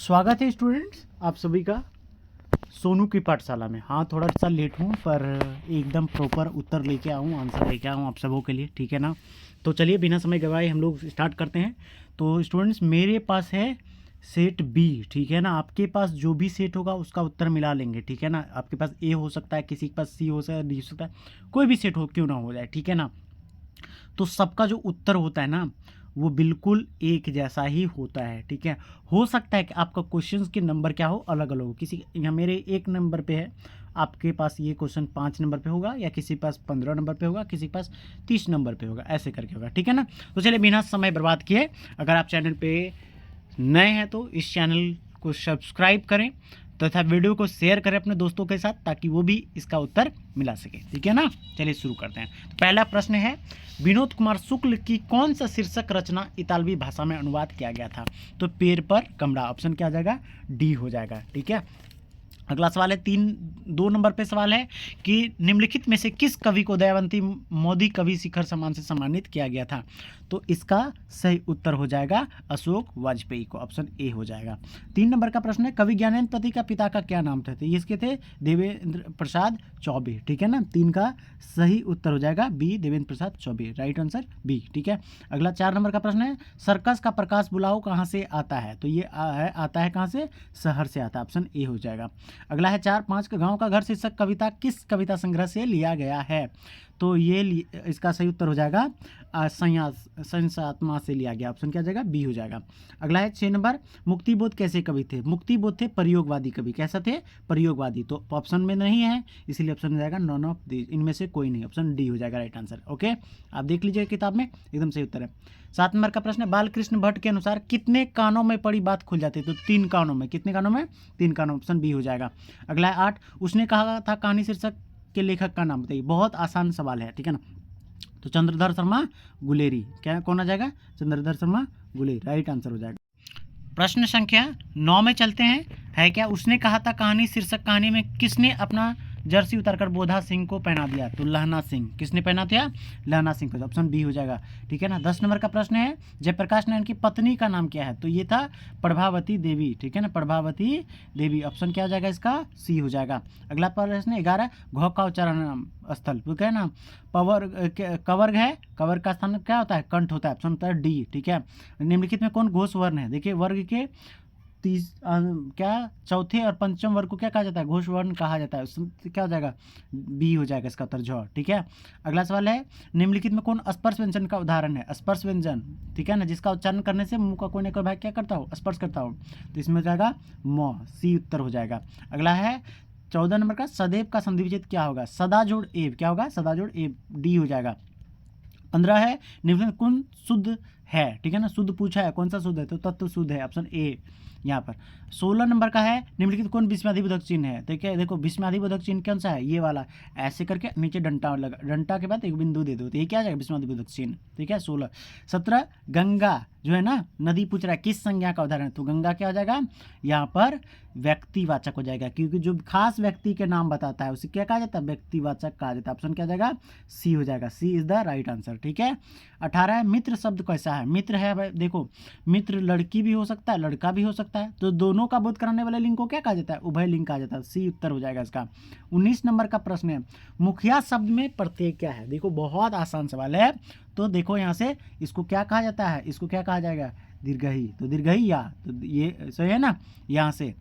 स्वागत है स्टूडेंट्स आप सभी का सोनू की पाठशाला में। हाँ, थोड़ा सा लेट हूँ पर एकदम प्रॉपर उत्तर लेके आऊँ, आंसर लेके आऊँ आप सबों के लिए, ठीक है ना। तो चलिए बिना समय गवाए हम लोग स्टार्ट करते हैं। तो स्टूडेंट्स मेरे पास है सेट बी, ठीक है ना। आपके पास जो भी सेट होगा उसका उत्तर मिला लेंगे, ठीक है ना। आपके पास ए हो सकता है, किसी के पास सी हो सकता है, डी हो सकता है, कोई भी सेट हो क्यों ना हो जाए, ठीक है ना। तो सबका जो उत्तर होता है ना वो बिल्कुल एक जैसा ही होता है, ठीक है। हो सकता है कि आपका क्वेश्चन के नंबर क्या हो, अलग अलग हो। किसी यहाँ मेरे 1 नंबर पे है, आपके पास ये क्वेश्चन 5 नंबर पे होगा, या किसी के पास 15 नंबर पे होगा, किसी के पास 30 नंबर पे होगा, ऐसे करके होगा, ठीक है ना। तो चलिए बिना समय बर्बाद किए, अगर आप चैनल पे नए हैं तो इस चैनल को सब्सक्राइब करें तथा वीडियो को शेयर करें अपने दोस्तों के साथ, ताकि वो भी इसका उत्तर मिला सके, ठीक है ना। चलिए शुरू करते हैं। तो पहला प्रश्न है, विनोद कुमार शुक्ल की कौन सा शीर्षक रचना इतालवी भाषा में अनुवाद किया गया था। तो पेड़ पर कमरा, ऑप्शन क्या आ जाएगा, डी हो जाएगा, ठीक है। अगला सवाल है 2 नंबर पे सवाल है कि निम्नलिखित में से किस कवि को दयावंती मोदी कवि शिखर सम्मान से सम्मानित किया गया था। तो इसका सही उत्तर हो जाएगा अशोक वाजपेयी को, ऑप्शन ए हो जाएगा। 3 नंबर का प्रश्न है, कवि ज्ञानेंद्र पति का पिता का क्या नाम था। तो इसके थे देवेंद्र प्रसाद चौबे, ठीक है ना। 3 का सही उत्तर हो जाएगा बी, देवेंद्र प्रसाद चौबे, राइट आंसर बी, ठीक है। अगला 4 नंबर का प्रश्न है, सर्कस का प्रकाश बुलाओ कहाँ से आता है। तो ये आता है कहाँ से, शहर से आता है, ऑप्शन ए हो जाएगा। अगला है 4-5 गाँव का घर शीर्षक कविता किस कविता संग्रह से लिया गया है। तो ये इसका सही उत्तर हो जाएगा संन्यासात्मा से लिया गया, ऑप्शन क्या हो जाएगा, बी हो जाएगा। अगला है 6 नंबर, मुक्तिबोध कैसे कवि थे। मुक्तिबोध थे प्रयोगवादी कवि, कैसा थे, प्रयोगवादी। तो ऑप्शन में नहीं है, इसीलिए ऑप्शन हो जाएगा नॉन ऑफ दीज, इनमें से कोई नहीं, ऑप्शन डी हो जाएगा राइट आंसर। ओके, आप देख लीजिए किताब में, एकदम सही उत्तर है। 7 नंबर का प्रश्न है, बालकृष्ण भट्ट के अनुसार कितने कानों में पड़ी बात खुल जाती है। तो 3 कानों में, कितने कानों में, 3 कानों, ऑप्शन बी हो जाएगा। अगला है 8, उसने कहा था कहानी शीर्षक के लेखक का नाम बताइए। बहुत आसान सवाल है, ठीक है ना। तो चंद्रधर शर्मा गुलेरी, क्या कौन आ जाएगा, चंद्रधर शर्मा गुलेरी, राइट आंसर हो जाएगा। प्रश्न संख्या 9 में चलते हैं, है क्या, उसने कहा था कहानी शीर्षक कहानी में किसने अपना जर्सी उतारकर बोधा सिंह को पहना दिया। तो लहना सिंह, किसने पहना दिया, लहना सिंह को, ऑप्शन बी हो जाएगा, ठीक है ना। 10 नंबर का प्रश्न है, जयप्रकाश नारायण की पत्नी का नाम क्या है। तो ये था प्रभावती देवी, ठीक है ना, प्रभावती देवी, ऑप्शन क्या हो जाएगा इसका, सी हो जाएगा। अगला प्रश्न 11, घ का उच्चारण स्थल, तो क्या है ना, कवर्ग है, कवर्ग का स्थान क्या होता है, कंठ होता है, ऑप्शन होता है डी, ठीक है। निम्नलिखित में कौन घोष वर्ण है। देखिए वर्ग के क्या चौथे और पंचम वर्ग को क्या कहा जाता है, घोष वर्ण कहा जाता है, उसमें क्या हो जाएगा, बी हो जाएगा इसका उत्तर, झ, ठीक है। अगला सवाल है, निम्नलिखित में कौन स्पर्श व्यंजन का उदाहरण है। स्पर्श व्यंजन, ठीक है ना, जिसका उच्चारण करने से मुंह का कोई ना कोई भाग क्या करता हो, स्पर्श करता हो। तो इसमें हो जाएगा म, सी उत्तर हो जाएगा। अगला है 14 नंबर का, सदैव का संधि विच्छेद क्या होगा। सदा जोड़ एव, क्या होगा, सदा जोड़ एव, डी हो जाएगा। 15 है, निम्नलिखित कौन शुद्ध है, ठीक है ना, शुद्ध पूछा है, कौन सा शुद्ध है, तो तत्व शुद्ध है, ऑप्शन ए यहाँ पर। 16 नंबर का है, निम्नलिखित कौन विस्मयादिबोधक चिन्ह है। देखो विस्मयादिबोधक चिन्ह कौन सा है, ये वाला, ऐसे करके नीचे डंटा लगा, डंटा के बाद एक बिंदु दे दो, तो ये क्या आ जाएगा, विस्मयादिबोधक चिन्ह, ठीक है। 16। 17 गंगा जो है ना, नदी पूछ रहा है किस संज्ञा का उदाहरण है। तो गंगा क्या हो जाएगा, यहाँ पर व्यक्तिवाचक हो जाएगा, क्योंकि जो खास व्यक्ति के नाम बताता है उसे क्या कहा जाता है, व्यक्तिवाचक कहा जाता है, ऑप्शन क्या हो जाएगा, सी हो जाएगा, सी इज द राइट आंसर, ठीक है। 18 है, मित्र शब्द कैसा है। मित्र है भाई, देखो मित्र लड़की भी हो सकता है, लड़का भी हो सकता है, तो दोनों का बोध कराने वाले लिंग को क्या कहा जाता है, उभय लिंग कहा जाता है, सी उत्तर हो जाएगा इसका। 19 नंबर का प्रश्न है, मुखिया शब्द में प्रत्यय क्या है। देखो बहुत आसान सवाल है, तो देखो यहाँ से इसको क्या कहा जाता है, इसको क्या कहा जाएगा, दीर्घई, तो दीर्घई या, तो ये सही है ना, यहाँ से,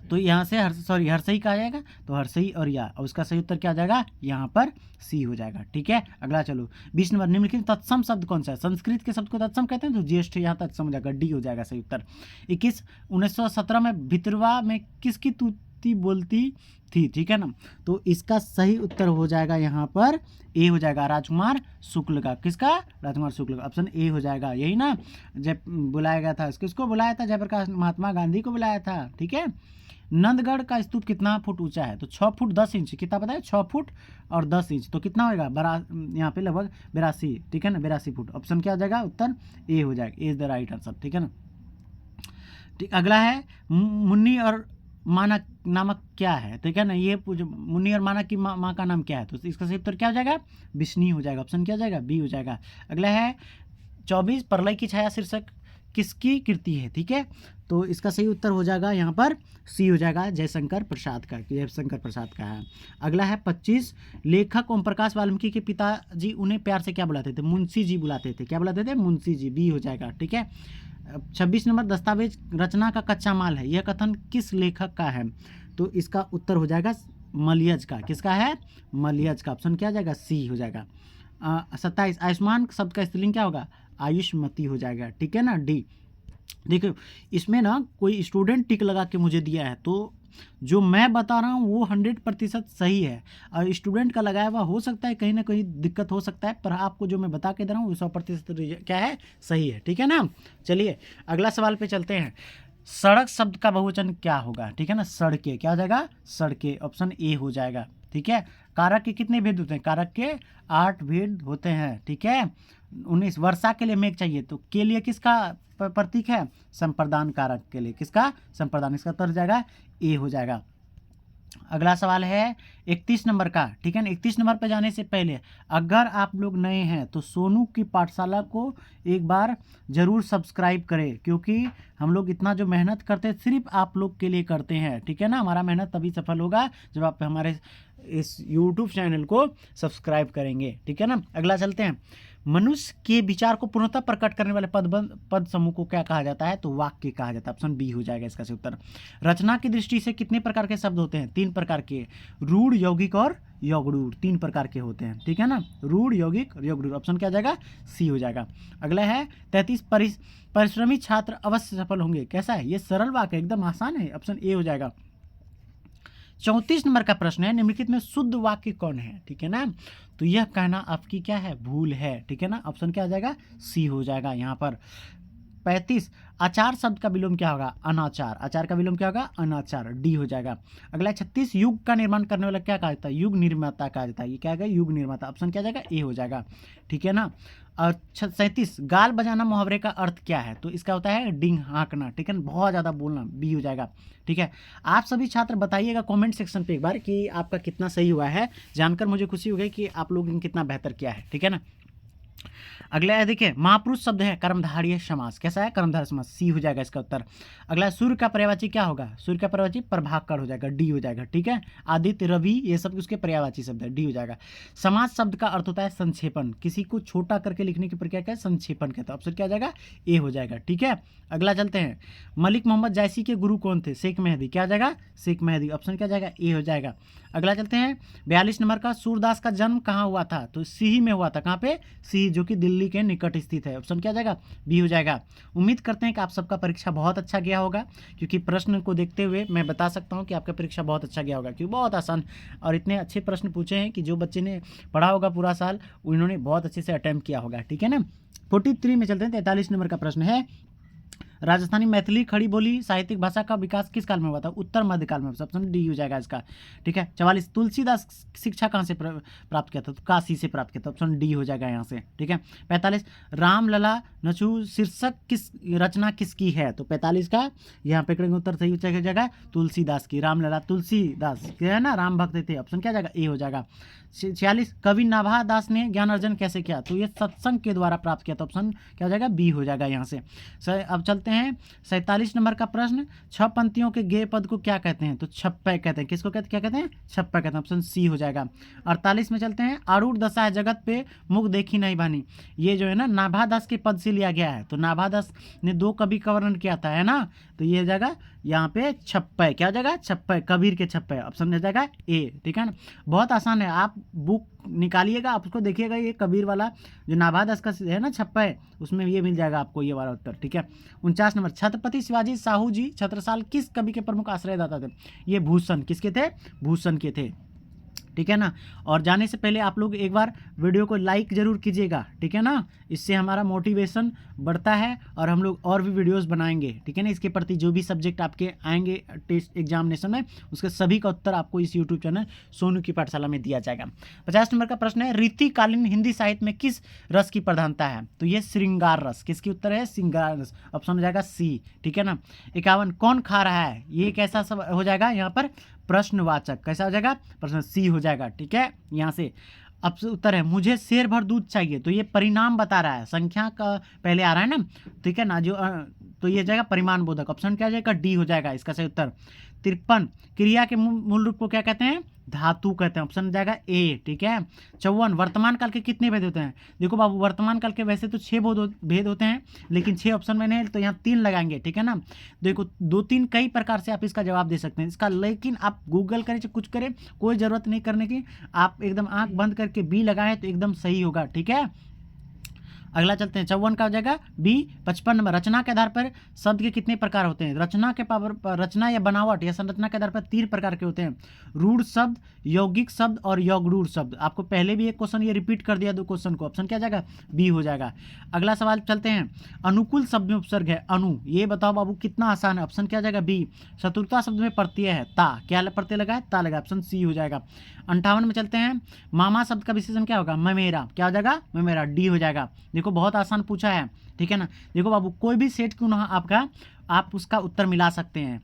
तो यहाँ से हर्षई कहा जाएगा, तो हर्षई और या, और उसका सही उत्तर क्या आ जाएगा, यहाँ पर सी हो जाएगा, ठीक है। अगला चलो 20 नंबर, निम्नलिखित तत्सम शब्द कौन सा है। संस्कृत के शब्द को तत्सम कहते हैं, तो ज्येष्ठ यहाँ तत्सम हो जाएगा, डी हो जाएगा सही उत्तर। 21, 1917 में भितरवा में किसकी तूती बोलती थी, ठीक है ना। तो इसका सही उत्तर हो जाएगा यहाँ पर ए हो जाएगा, राजकुमार शुक्ल का, किसका, राजकुमार शुक्ल का, ऑप्शन ए हो जाएगा, यही ना, जब बुलाया गया था, किसको बुलाया था, जयप्रकाश महात्मा गांधी को बुलाया था, ठीक है। नंदगढ़ का स्तूप कितना फुट ऊंचा है। तो 6 फुट 10 इंच, कितना पता है, 6 फुट और 10 इंच, तो कितना होगा, यहाँ पे लगभग 82, ठीक है ना, 82 फुट, ऑप्शन क्या हो जाएगा, उत्तर ए हो जाएगा, ए इज द राइट आंसर, ठीक है ना। ठीक, अगला है मुन्नी और मानक नामक क्या है, ठीक है ना, ये मुन्नी और मानक की माँ का नाम क्या है। तो इसका सही उत्तर क्या हो जाएगा, बिश्नी हो जाएगा, ऑप्शन क्या हो जाएगा, बी हो जाएगा। अगला है 24, प्रलय की छाया शीर्षक किसकी कृति है, ठीक है। तो इसका सही उत्तर हो जाएगा यहाँ पर सी हो जाएगा, जयशंकर प्रसाद का, जयशंकर प्रसाद का है। अगला है 25, लेखक ओम प्रकाश वाल्मीकि के पिताजी उन्हें प्यार से क्या बुलाते थे, मुंशी जी बुलाते थे, क्या बुलाते थे, मुंशी जी, बी हो जाएगा, ठीक है। 26 नंबर, दस्तावेज रचना का कच्चा माल है, यह कथन किस लेखक का है, तो इसका उत्तर हो जाएगा मलयज का, किसका है, मलयज का, ऑप्शन क्या हो जाएगा, सी हो जाएगा। 27, आयुष्मान शब्द का स्त्रीलिंग क्या होगा, आयुष्मती हो जाएगा, ठीक है ना, डी। देखो इसमें ना कोई स्टूडेंट टिक लगा के मुझे दिया है, तो जो मैं बता रहा हूँ वो 100% सही है, और स्टूडेंट का लगाया हुआ हो सकता है कहीं ना कहीं दिक्कत हो सकता है, पर आपको जो मैं बता के दे रहा हूँ वो 100% क्या है, सही है, ठीक है ना। चलिए अगला सवाल पे चलते हैं। सड़क शब्द का बहुवचन क्या होगा, ठीक है ना, सड़के, क्या हो जाएगा, सड़के, ऑप्शन ए हो जाएगा, ठीक है। कारक के कितने भेद होते हैं, कारक के 8 भेद होते हैं, ठीक है। 19, वर्षा के लिए मेघ चाहिए, तो के लिए किसका प्रतीक है, संप्रदान कारक के लिए, किसका, संप्रदान, इसका उत्तर हो जाएगा ए हो जाएगा। अगला सवाल है 31 नंबर का, ठीक है ना। 31 नंबर पर जाने से पहले अगर आप लोग नए हैं तो सोनू की पाठशाला को एक बार ज़रूर सब्सक्राइब करें, क्योंकि हम लोग इतना जो मेहनत करते हैं सिर्फ आप लोग के लिए करते हैं, ठीक है ना। हमारा मेहनत तभी सफल होगा जब आप हमारे इस YouTube चैनल को सब्सक्राइब करेंगे, ठीक है ना। अगला चलते हैं। मनुष्य के विचार को पूर्णतः प्रकट करने वाले पद समूह को क्या कहा जाता है, तो वाक्य कहा जाता है, ऑप्शन बी हो जाएगा इसका सही उत्तर। रचना की दृष्टि से कितने प्रकार के शब्द होते हैं, 3 प्रकार के, रूढ़, यौगिक और यौगडूर, 3 प्रकार के होते हैं, ठीक है ना, रूढ़, यौगिक और यौगडूर, ऑप्शन क्या जाएगा, सी हो जाएगा। अगला है 33, परिश्रमी छात्र अवश्य सफल होंगे, कैसा है, ये सरल वाक्य एकदम आसान है, ऑप्शन ए हो जाएगा। 34 नंबर का प्रश्न है, निम्नलिखित में शुद्ध वाक्य कौन है, ठीक है ना, तो यह कहना आपकी क्या है, भूल है, ठीक है ना, ऑप्शन क्या आ जाएगा, सी हो जाएगा यहाँ पर। 35, आचार शब्द का विलोम क्या होगा, अनाचार, आचार का विलोम क्या होगा, अनाचार, डी हो जाएगा। अगला 36, युग का निर्माण करने वाला क्या कहा जाता है, युग निर्माता कहा जाता है, ये क्या है, युग निर्माता, ऑप्शन क्या जाएगा, ए हो जाएगा, ठीक है ना। और 37, गाल बजाना मुहावरे का अर्थ क्या है, तो इसका होता है डिंग हाँकना, ठीक है ना, बहुत ज़्यादा बोलना, बी हो जाएगा, ठीक है। आप सभी छात्र बताइएगा कमेंट सेक्शन पे एक बार कि आपका कितना सही हुआ है, जानकर मुझे खुशी हो गई कि आप लोगों ने कितना बेहतर किया है, ठीक है ना। अगला है देखिए, महापुरुष शब्द है कर्मधारय समास, कैसा है, कर्मधारय समास, सी हो जाएगा इसका उत्तर। अगला सूर्य का पर्यायवाची क्या होगा, सूर्य का पर्यायवाची प्रभाकर हो जाएगा, डी हो जाएगा, ठीक है। आदित्य, रवि, ये सब उसके पर्यायवाची शब्द है, डी हो जाएगा। समास शब्द का अर्थ होता है संक्षेपण, किसी को छोटा करके लिखने की प्रक्रिया क्या है, संक्षेपण कहता है, ऑप्शन क्या जाएगा, ए हो जाएगा, ठीक है। अगला चलते हैं, मलिक मोहम्मद जायसी के गुरु कौन थे, शेख मेहदी, क्या जाएगा, शेख मेहदी, ऑप्शन क्या जाएगा, ए हो जाएगा। अगला चलते हैं 42 नंबर का, सूरदास का जन्म कहाँ हुआ था, तो सिही में हुआ था, कहाँ पे, सिही, जो कि दिल्ली के निकट स्थित है, ऑप्शन क्या जाएगा, बी हो जाएगा। उम्मीद करते हैं कि आप सबका परीक्षा बहुत अच्छा गया होगा, क्योंकि प्रश्न को देखते हुए मैं बता सकता हूं कि आपका परीक्षा बहुत अच्छा गया होगा, क्योंकि बहुत आसान और इतने अच्छे प्रश्न पूछे हैं कि जो बच्चे ने पढ़ा होगा पूरा साल उन्होंने बहुत अच्छे से अटेम्प्ट किया होगा, ठीक है ना। 43 में चलते हैं, 43 नंबर का प्रश्न है, राजस्थानी मैथिली खड़ी बोली साहित्यिक भाषा का विकास किस काल में हुआ था, उत्तर मध्यकाल में, ऑप्शन डी हो जाएगा इसका, ठीक है। 44, तुलसीदास शिक्षा कहाँ से प्राप्त किया था, तो काशी से प्राप्त किया था, ऑप्शन डी हो जाएगा यहाँ से, ठीक है। 45, रामलला नचू शीर्षक किस रचना किसकी है, तो 45 का यहाँ पे उत्तर सही हो जाएगा, तुलसीदास की, रामलला तुलसीदास है ना, राम भक्त थे, ऑप्शन क्या जाएगा, ए हो जाएगा। 46, कवि नाभा दास ने ज्ञान अर्जन कैसे किया, तो ये सत्संग के द्वारा प्राप्त किया, तो ऑप्शन क्या हो जाएगा, बी हो जाएगा यहाँ से। अब चलते हैं 47 नंबर का प्रश्न, 6 पंक्तियों के गेय पद को क्या कहते हैं, तो छप्पय कहते हैं, किसको कहते हैं, क्या कहते हैं, छप्पय कहते हैं, ऑप्शन सी हो जाएगा। 48 में चलते हैं, आरूढ़ दशा है जगत पे मुख देखी नहीं बानी, ये जो है ना नाभादास के पद से लिया गया है, तो नाभादास ने 2 कवि का वर्णन किया था, है ना, तो ये हो जाएगा यहाँ पे छप्पय, क्या हो जाएगा, छप्पय, कबीर के छप्पय, ऑप्शन हो जाएगा ए, ठीक है ना। बहुत आसान है, आप बुक निकालिएगा, आप उसको देखिएगा, ये कबीर वाला जो नाभादास का है ना छप्पय, उसमें ये मिल जाएगा आपको ये वाला उत्तर, ठीक है। 49 नंबर, छत्रपति शिवाजी साहू जी छत्रसाल किस कवि के प्रमुख आश्रयदाता थे, ये भूषण किसके थे, भूषण के थे, ठीक है ना। और जाने से पहले आप लोग एक बार वीडियो को लाइक ज़रूर कीजिएगा, ठीक है ना, इससे हमारा मोटिवेशन बढ़ता है और हम लोग और भी वीडियोस बनाएंगे, ठीक है ना। इसके प्रति जो भी सब्जेक्ट आपके आएंगे टेस्ट एग्जामिनेशन में, उसके सभी का उत्तर आपको इस यूट्यूब चैनल सोनू की पाठशाला में दिया जाएगा। 50 नंबर का प्रश्न है, रीतिकालीन हिंदी साहित्य में किस रस की प्रधानता है, तो ये श्रृंगार रस, किसकी उत्तर है, श्रृंगार रस, ऑप्शन हो जाएगा सी, ठीक है ना। 51, कौन खा रहा है, ये कैसा सब हो जाएगा यहाँ पर, प्रश्नवाचक, कैसा हो जाएगा, प्रश्न सी हो जाएगा, ठीक है यहाँ से। अब उत्तर है मुझे शेर भर दूध चाहिए, तो ये परिणाम बता रहा है, संख्या का पहले आ रहा है ना, ठीक है ना, जो तो ये जाएगा परिमाण बोधक। ऑप्शन क्या जाएगा, डी हो जाएगा इसका सही उत्तर। 53 क्रिया के मूल रूप को क्या कहते हैं, धातु कहते हैं। ऑप्शन जाएगा ए, ठीक है। 54 वर्तमान काल के कितने भेद होते हैं। देखो बाबू वर्तमान काल के वैसे तो 6 भेद होते हैं, लेकिन 6 ऑप्शन में नहीं, तो यहाँ 3 लगाएंगे, ठीक है ना। देखो 2-3 कई प्रकार से आप इसका जवाब दे सकते हैं इसका, लेकिन आप गूगल करें चाहे कुछ करें, कोई ज़रूरत नहीं करने की, आप एकदम आंख बंद करके बी लगाएं तो एकदम सही होगा, ठीक है। अगला चलते हैं, 54 का हो जाएगा बी। 55 नंबर, रचना के आधार पर शब्द के कितने प्रकार होते हैं। रचना के रचना या बनावट या संरचना के आधार पर 3 प्रकार के होते हैं, रूढ़ शब्द, यौगिक शब्द और यौगरूढ़ शब्द। आपको पहले भी एक क्वेश्चन ये रिपीट कर दिया 2 क्वेश्चन को, ऑप्शन क्या जाएगा, बी हो जाएगा। अगला सवाल चलते हैं, अनुकूल शब्द में उपसर्ग है अनु, ये बताओ बाबू कितना आसान है, ऑप्शन क्या जाएगा, बी। चतुर्था शब्द में प्रत्यय है ता, क्या प्रत्यय लगा है, ता लगा, ऑप्शन सी हो जाएगा। 58 में चलते हैं, मामा शब्द का विशेषण क्या होगा, ममेरा, क्या हो जाएगा, ममेरा, डी हो जाएगा। देखो बहुत आसान पूछा है, ठीक है ना। देखो बाबू कोई भी सेट क्यों ना आपका, आप उसका उत्तर मिला सकते हैं।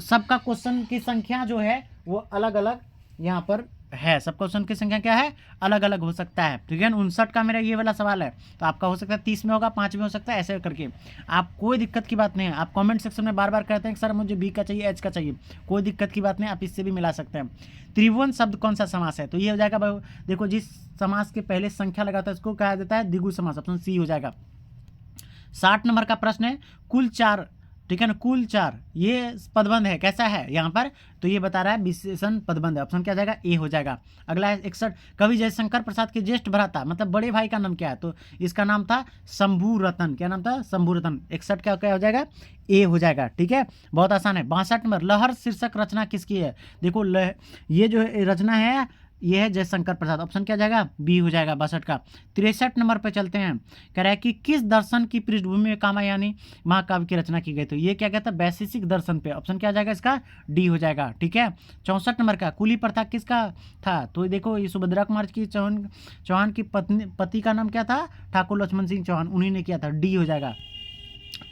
सबका क्वेश्चन की संख्या जो है वो अलग अलग यहाँ पर है, सब क्वेश्चन की संख्या क्या है, अलग अलग हो सकता है, ठीक है। 59 का मेरा ये वाला सवाल है, तो आपका हो सकता है 30 में होगा, 5 में हो सकता है, ऐसे करके आप, कोई दिक्कत की बात नहीं है। आप कमेंट सेक्शन में बार बार कहते हैं कि सर मुझे बी का चाहिए, एच का चाहिए, कोई दिक्कत की बात नहीं, आप इससे भी मिला सकते हैं। त्रिभुवन शब्द कौन सा समास है, तो ये हो जाएगा, देखो जिस समास के पहले संख्या लगाता है उसको कहा जाता है द्विगु समास, ऑप्शन सी हो जाएगा। 60 नंबर का प्रश्न है, कुल 4, ठीक है ना, कुल 4 ये पदबंध है, कैसा है यहाँ पर, तो ये बता रहा है विशेषण पदबंध है, ऑप्शन क्या जाएगा, ए हो जाएगा। अगला है 61, कवि जयशंकर प्रसाद के ज्येष्ठ भ्राता मतलब बड़े भाई का नाम क्या है, तो इसका नाम था शंभू रतन, क्या नाम था, शंभू रतन। 61 क्या हो जाएगा, ए हो जाएगा, ठीक है, बहुत आसान है। 62 नंबर, लहर शीर्षक रचना किसकी है। देखो ये जो रचना है ये है जयशंकर प्रसाद, ऑप्शन क्या जाएगा, बी हो जाएगा 62 का। 63 नंबर पे चलते हैं, कह रहा है कि किस दर्शन की पृष्ठभूमि में कामायनी महाकाव्य की रचना की गई, तो ये क्या कहता है, वैशेषिक दर्शन पे, ऑप्शन क्या जाएगा इसका, डी हो जाएगा, ठीक है। 64 नंबर का, कुली प्रथा किसका था, तो देखो ये सुभद्रा कुमार की चौहान की पति का नाम क्या था, ठाकुर लक्ष्मण सिंह चौहान, उन्हीं ने किया था, डी हो जाएगा।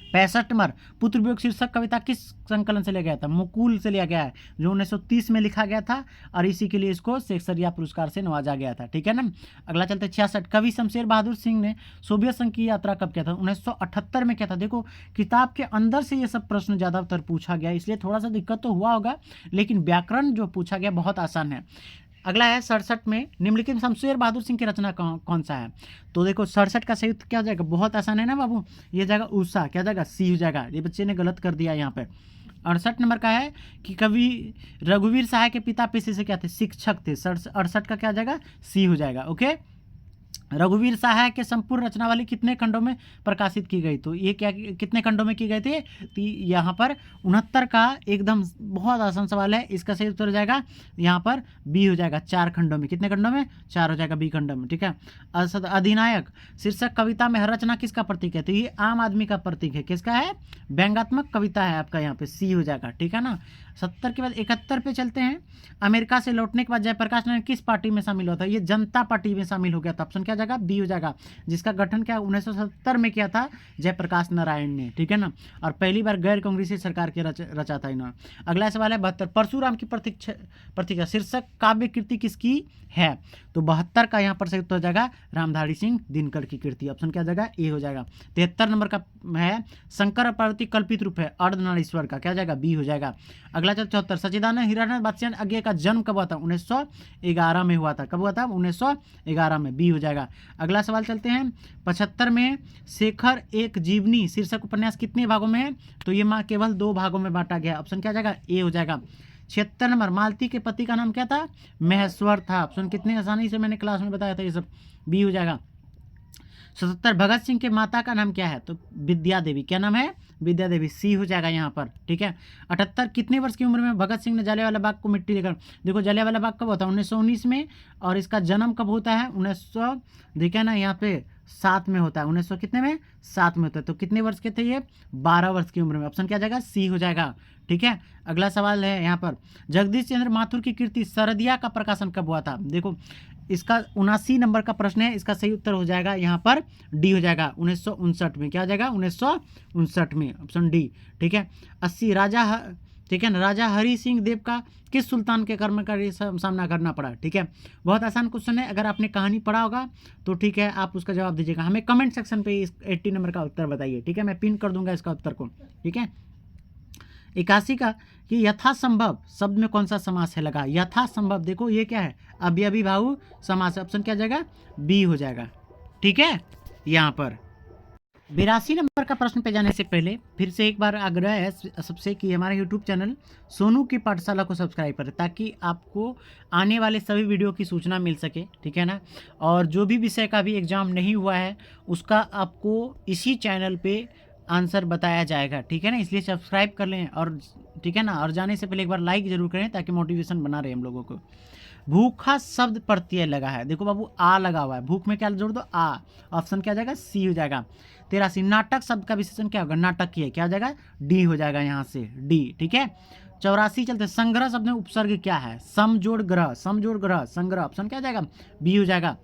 65 नंबर, पुत्र वियोग शीर्षक कविता किस संकलन से लिया गया था, मुकुल से लिया गया है, जो 1930 में लिखा गया था, और इसी के लिए इसको शेक्सपियर पुरस्कार से नवाजा गया था, ठीक है ना। अगला चलते 66, कवि शमशेर बहादुर सिंह ने सोवियत संघ की यात्रा कब किया था, 1978 में किया था। देखो किताब के अंदर से ये सब प्रश्न ज़्यादातर पूछा गया, इसलिए थोड़ा सा दिक्कत तो हुआ होगा, लेकिन व्याकरण जो पूछा गया बहुत आसान है। अगला है 67 में, निम्नलिखित शमशेर बहादुर सिंह की रचना कौन सा है, तो देखो 67 का सही उत्तर क्या हो जाएगा, बहुत आसान है ना बाबू, ये जाएगा उषा, क्या जाएगा, सी हो जाएगा, ये बच्चे ने गलत कर दिया यहाँ पे। 68 नंबर का है कि कवि रघुवीर सहाय के पिता पेशे से क्या थे, शिक्षक थे, 68 का क्या जाएगा, सी हो जाएगा, ओके। रघुवीर सहाय के संपूर्ण रचनावली कितने खंडों में प्रकाशित की गई, तो ये क्या कितने खंडों में की गई थी, तो यहाँ पर 69 का एकदम बहुत आसान सवाल है, इसका सही उत्तर हो जाएगा यहाँ पर बी हो जाएगा, 4 खंडों में, कितने खंडों में, 4 हो जाएगा, बी खंडों में, ठीक है। अधिनायक शीर्षक कविता में हर रचना किसका प्रतीक है, तो ये आम आदमी का प्रतीक है, किसका है, व्यंग्यात्मक कविता है आपका, यहाँ पे सी हो जाएगा, ठीक है ना। 70 के बाद 71 पे चलते हैं, अमेरिका से लौटने के बाद जयप्रकाश नारायण किस पार्टी में शामिल हुआ था, ये जनता पार्टी में शामिल हो गया था, ऑप्शन क्या जाएगा, बी हो जाएगा, जिसका गठन क्या 1970 में किया था जयप्रकाश नारायण ने, ठीक है ना, और पहली बार गैर कांग्रेसी सरकार के रचा था इन्होंने। अगला सवाल है 72, परशुराम की प्रतीक्षा शीर्षक काव्य कृति किसकी है, तो 72 का यहाँ पर सही उत्तर हो जाएगा रामधारी सिंह दिनकर की कृति, ऑप्शन क्या जाएगा, ए हो जाएगा। 73 नंबर का है शंकर और पार्वती कल्पित रूप है अर्धनारीश्वर का, क्या जाएगा, बी हो जाएगा। अगला 74, सच्चिदानंद हीरानंद बादशाह आज्ञा का जन्म कब हुआ था, 1911 में हुआ था, कब हुआ था, 1911 में, बी हो जाएगा। अगला सवाल चलते हैं 75 में, शेखर एक जीवनी शीर्षक उपन्यास कितने भागों में है, तो ये केवल 2 भागों में बांटा गया, ऑप्शन क्या जाएगा, ए हो जाएगा। 76 नंबर, मालती के पति का नाम क्या था, महेश्वर था, ऑप्शन कितने आसानी से मैंने क्लास में बताया था ये सब, बी हो जाएगा। 77, भगत सिंह के माता का नाम क्या है, तो विद्या देवी, क्या नाम है, विद्या देवी, सी हो जाएगा यहाँ पर, ठीक है। 78, कितने वर्ष की उम्र में भगत सिंह ने जलियांवाला बाग को मिट्टी देकर, देखो जलियांवाला बाग कब होता है, 1919 में, और इसका जन्म कब होता है, 1900, देखिए ना यहाँ पे 7 में होता है, 1900 कितने में, 7 में होता है, तो कितने वर्ष के थे ये, 12 वर्ष की उम्र में, ऑप्शन क्या जाएगा, सी हो जाएगा, ठीक है। अगला सवाल है यहाँ पर, जगदीश चंद्र माथुर की कृति सरदिया का प्रकाशन कब हुआ था, देखो इसका 79 नंबर का प्रश्न है, इसका सही उत्तर हो जाएगा यहाँ पर डी हो जाएगा, 1959 में, क्या हो जाएगा, 1959 में, ऑप्शन डी, ठीक है। 80, ठीक है ना। राजा हरि सिंह देव का किस सुल्तान के कर्म का सामना करना पड़ा, ठीक है। बहुत आसान क्वेश्चन है, अगर आपने कहानी पढ़ा होगा तो ठीक है आप उसका जवाब दीजिएगा। हमें कमेंट सेक्शन पे इस 80 नंबर का उत्तर बताइए, ठीक है। मैं पिन कर दूंगा इसका उत्तर को, ठीक है। 81 का कि यथासंभव शब्द में कौन सा समास है लगा। यथासंभव देखो ये क्या है, अव्ययीभाव समास है। ऑप्शन क्या जाएगा, बी हो जाएगा, ठीक है। यहाँ पर 82 नंबर का प्रश्न पे जाने से पहले फिर से एक बार आग्रह है सबसे कि हमारे YouTube चैनल सोनू की पाठशाला को सब्सक्राइब करें, ताकि आपको आने वाले सभी वीडियो की सूचना मिल सके, ठीक है ना। और जो भी विषय का भी एग्ज़ाम नहीं हुआ है उसका आपको इसी चैनल पे आंसर बताया जाएगा, ठीक है ना। इसलिए सब्सक्राइब कर लें और ठीक है ना। और जाने से पहले एक बार लाइक ज़रूर करें ताकि मोटिवेशन बना रहे हम लोगों को। भूखा शब्द प्रत्यय लगा है, देखो बाबू आ लगा हुआ है, भूख में क्या जोड़ दो आ, ऑप्शन क्या जाएगा, सी हो जाएगा। 83 नाटक शब्द का विशेषण क्या होगा, नाटक की है, क्या हो जाएगा, डी हो जाएगा यहाँ से, डी, ठीक है। 84 चलते संग्रह शब्द में उपसर्ग क्या है, समजोड़ ग्रह, समजोड़ ग्रह, संग्रह, ऑप्शन क्या जाएगा, बी हो जाएगा।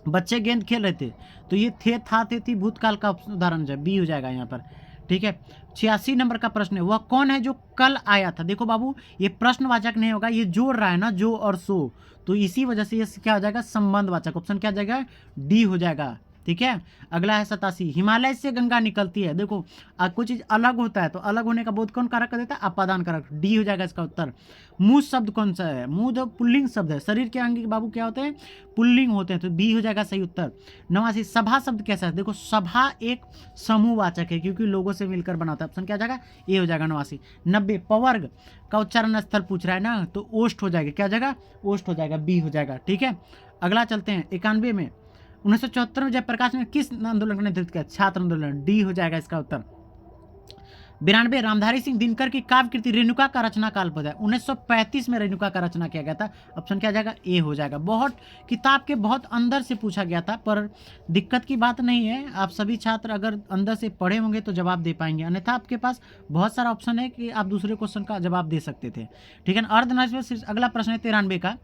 बच्चे गेंद खेल रहे थे तो ये थे, था, थे, थी भूतकाल का उदाहरण है, बी हो जाएगा यहाँ पर, ठीक है। 86 नंबर का प्रश्न है, वह कौन है जो कल आया था। देखो बाबू ये प्रश्नवाचक नहीं होगा, ये जोड़ रहा है ना जो और सो, तो इसी वजह से ये क्या हो जाएगा, संबंधवाचक, ऑप्शन क्या जाएगा, डी हो जाएगा, ठीक है। अगला है 87, हिमालय से गंगा निकलती है। देखो कोई चीज अलग होता है तो अलग होने का बोध कौन कारक कर देता है, अपादान कारक, डी हो जाएगा इसका उत्तर। मुंह शब्द कौन सा है, मुंह तो पुल्लिंग शब्द है, शरीर के अंग बाबू क्या होते हैं, पुल्लिंग होते हैं, तो बी हो जाएगा सही उत्तर। 89 सभा शब्द कैसा है, देखो सभा एक समूहवाचक है क्योंकि लोगों से मिलकर बनाता है, ऑप्शन क्या जाएगा, ए हो जाएगा 89। 90 पवर्ग का उच्चारण स्थल पूछ रहा है ना, तो ओष्ठ हो जाएगा, क्या हो जाएगा, ओष्ठ हो जाएगा, बी हो जाएगा, ठीक है। अगला चलते हैं 91 में, 1974 में जयप्रकाश ने किस आंदोलन का नेतृत्व किया, छात्र आंदोलन, डी हो जाएगा इसका उत्तर। 92 रामधारी सिंह दिनकर की काव्य कृति रेणुका का रचना काल पद है, 1935 में रेणुका का रचना किया गया था, ऑप्शन क्या जाएगा, ए हो जाएगा। बहुत किताब के बहुत अंदर से पूछा गया था, पर दिक्कत की बात नहीं है, आप सभी छात्र अगर अंदर से पढ़े होंगे तो जवाब दे पाएंगे, अन्यथा आपके पास बहुत सारा ऑप्शन है कि आप दूसरे क्वेश्चन का जवाब दे सकते थे, ठीक है ना। अर्धनारीश्वर, अगला प्रश्न है 93 का,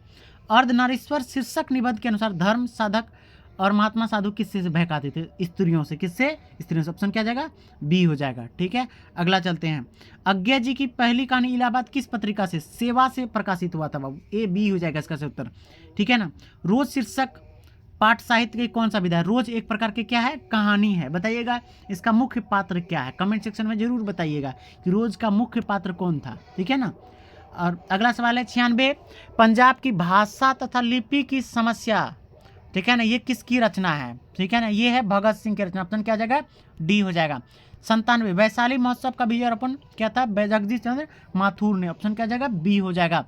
अर्धनारीश्वर शीर्षक निबंध के अनुसार धर्म साधक और महात्मा साधु किससे से बहकाते थे, स्त्रियों से, किससे, स्त्रियों से, ऑप्शन क्या जाएगा, बी हो जाएगा, ठीक है। अगला चलते हैं, अज्ञा जी की पहली कहानी इलाहाबाद किस पत्रिका से, सेवा से प्रकाशित हुआ था बाबू, ए बी हो जाएगा इसका उत्तर, ठीक है ना। रोज शीर्षक पाठ साहित्य की कौन सा विधा है, रोज एक प्रकार के क्या है, कहानी है, बताइएगा इसका मुख्य पात्र क्या है, कमेंट सेक्शन में जरूर बताइएगा कि रोज का मुख्य पात्र कौन था, ठीक है ना। और अगला सवाल है 96, पंजाब की भाषा तथा लिपि की समस्या, ठीक है ना, ये किसकी रचना है, ठीक है ना, ये है भगत सिंह की रचना, ऑप्शन क्या जाएगा, डी हो जाएगा। 97 वैशाली महोत्सव का बीजारोपण क्या था, जगदीश चंद्र माथुर ने, ऑप्शन क्या जाएगा, बी हो जाएगा।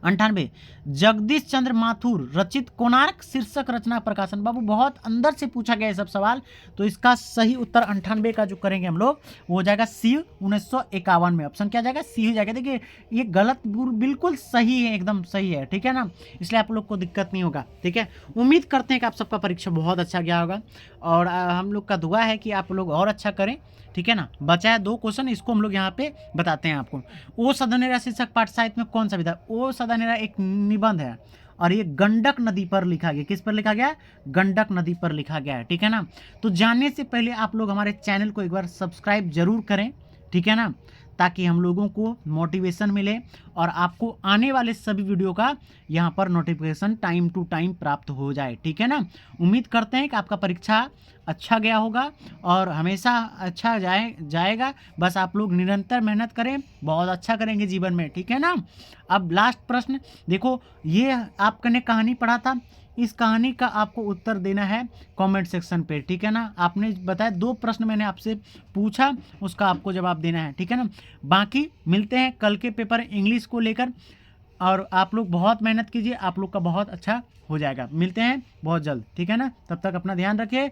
98 जगदीश चंद्र माथुर रचित कोणार्क शीर्षक रचना प्रकाशन, बाबू बहुत अंदर से पूछा गया है सब सवाल, तो इसका सही उत्तर 98 का जो करेंगे हम लोग वो हो जाएगा सी, 1951 में, ऑप्शन क्या जाएगा, सी हो जाएगा। देखिए ये गलत बिल्कुल सही है, एकदम सही है, ठीक है ना, इसलिए आप लोग को दिक्कत नहीं होगा, ठीक है। उम्मीद करते हैं कि आप सबका परीक्षा बहुत अच्छा गया होगा और हम लोग का दुआ है कि आप लोग और अच्छा करें, ठीक है ना। बचा है 2 क्वेश्चन, इसको हम लोग यहाँ पे बताते हैं आपको। ओ सदनेरा शीर्षक पाठ साहित्य में कौन सा विधा, ओ सदनेरा एक निबंध है और ये गंडक नदी पर लिखा गया, किस पर लिखा गया, गंडक नदी पर लिखा गया है, ठीक है ना। तो जानने से पहले आप लोग हमारे चैनल को एक बार सब्सक्राइब जरूर करें, ठीक है ना, ताकि हम लोगों को मोटिवेशन मिले और आपको आने वाले सभी वीडियो का यहाँ पर नोटिफिकेशन टाइम टू टाइम प्राप्त हो जाए, ठीक है ना। उम्मीद करते हैं कि आपका परीक्षा अच्छा गया होगा और हमेशा अच्छा जाएगा, बस आप लोग निरंतर मेहनत करें, बहुत अच्छा करेंगे जीवन में, ठीक है ना। अब लास्ट प्रश्न देखो, ये आपने कहानी पढ़ा था, इस कहानी का आपको उत्तर देना है कमेंट सेक्शन पे, ठीक है ना। आपने बताया 2 प्रश्न मैंने आपसे पूछा, उसका आपको जवाब देना है, ठीक है ना। बाकी मिलते हैं कल के पेपर इंग्लिश को लेकर और आप लोग बहुत मेहनत कीजिए, आप लोग का बहुत अच्छा हो जाएगा। मिलते हैं बहुत जल्द, ठीक है ना, तब तक अपना ध्यान रखिए,